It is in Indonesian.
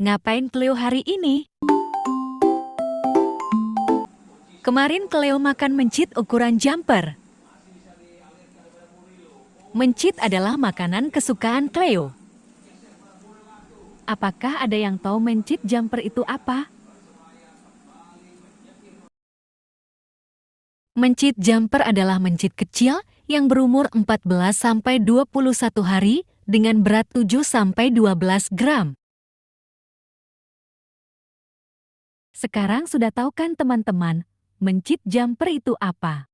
Ngapain Cleo hari ini? Kemarin Cleo makan mencit ukuran jumper. Mencit adalah makanan kesukaan Cleo. Apakah ada yang tahu mencit jumper itu apa? Mencit jumper adalah mencit kecil yang berumur 14-21 hari dengan berat 7-12 gram. Sekarang sudah tahu kan teman-teman, mencit jumper itu apa?